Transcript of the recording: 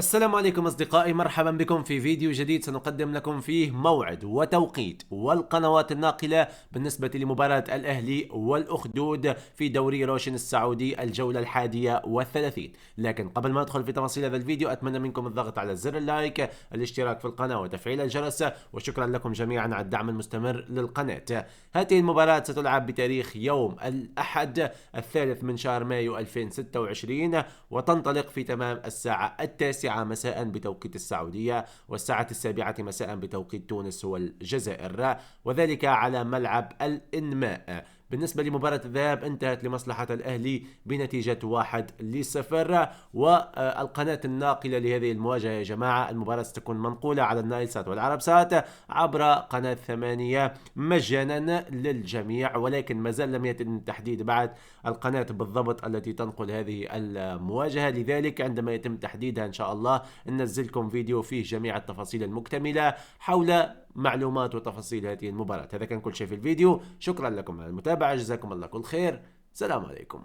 السلام عليكم أصدقائي، مرحبا بكم في فيديو جديد سنقدم لكم فيه موعد وتوقيت والقنوات الناقلة بالنسبة لمباراة الأهلي والأخدود في دوري روشن السعودي الجولة 31. لكن قبل ما ندخل في تفاصيل هذا الفيديو أتمنى منكم الضغط على زر اللايك، الاشتراك في القناة وتفعيل الجرس، وشكرا لكم جميعا على الدعم المستمر للقناة. هذه المباراة ستلعب بتاريخ يوم الأحد 3 من شهر مايو 2026 وتنطلق في تمام الساعة 9 مساء بتوقيت السعودية والساعة 7 مساء بتوقيت تونس والجزائر، وذلك على ملعب الإنماء. بالنسبة لمباراة الذهاب انتهت لمصلحة الأهلي بنتيجة 1-0. والقناة الناقلة لهذه المواجهة يا جماعة، المباراة ستكون منقولة على النايل سات والعرب سات عبر قناة 8 مجانا للجميع، ولكن ما زال لم يتم تحديد بعد القناة بالضبط التي تنقل هذه المواجهة. لذلك عندما يتم تحديدها إن شاء الله ننزلكم فيديو فيه جميع التفاصيل المكتملة حول معلومات وتفاصيل هذه المباراة. هذا كان كل شيء في الفيديو، شكرا لكم على المتابعة، جزاكم الله كل خير، سلام عليكم.